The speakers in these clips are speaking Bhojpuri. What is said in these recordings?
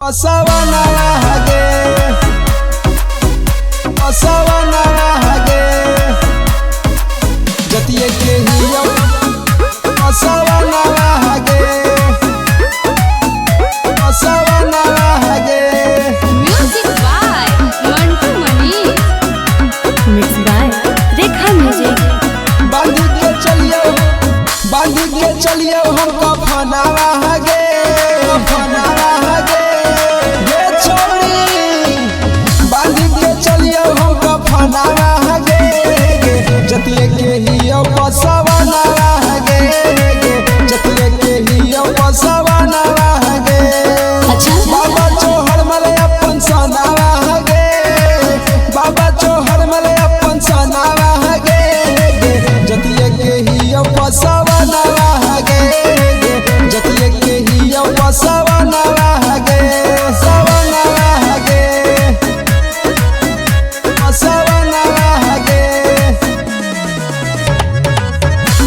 Pasavana hage, pasavana hage, jatiye ke hiyo. Pasavana hage, pasavana hage. Music by Mantu Mani. Mixed by Rekha Music. बांध के चलियो हमको फनावा हगे, फनावा हगे। ये छोड़ी बांध के चलियो हमको फनावा हगे, जतिये के हियो पसवाना हगे, जतिये के हियो पसवाना हगे। बाबा चोहर मले अपन सनावा हगे, बाबा चोहर मले अपन सनावा हगे, जतिये के हियो पसवाना हगे, जतिये के हियो पसवाना हगे, सवाना हगे, पसवाना हगे,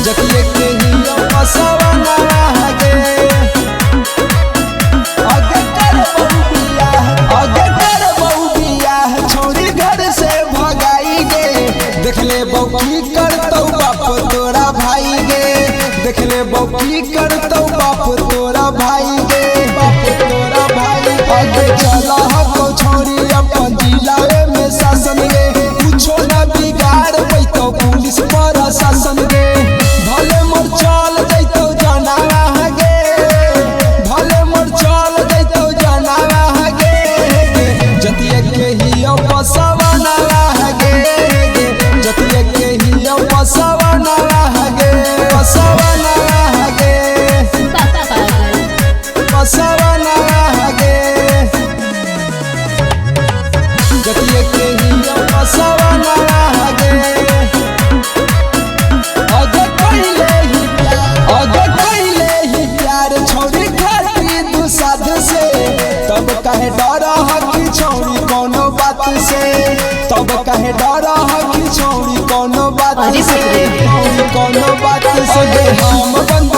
जतिये के हियो पसवाना हगे। आगे कर बहु बियाह छोड़ी घर से भगाई गे, देख ले बहु की करतौ बाप तोरा भाई गे, देख ले बहु की करतौ बाप तोरा भाई गे, बाप तोरा भाई। आगे चला हको छोड़ी अपन जिलावे में शासन गे, कुछो न बिगाड़ पैतौ पुलिस प्रशासन गे। भले मोर चल जैतौ जनावा हगे, भले मोर चल जैतौ जनावा हगे, जतिये के हियो पसवाना हगे, जतिये के हियो पसवाना हगे, पसवाना हगे, पसवाना हगे, जतिये के हियो पसवाना हगे। आगे कइले ही प्यार छोड़ी खाती तू साध से, तब कहे डर हकी छोड़ी कोनो बात से, तब कहे डर हकी छोड़ी कोनो बात से, कोनो बात से। हम बंद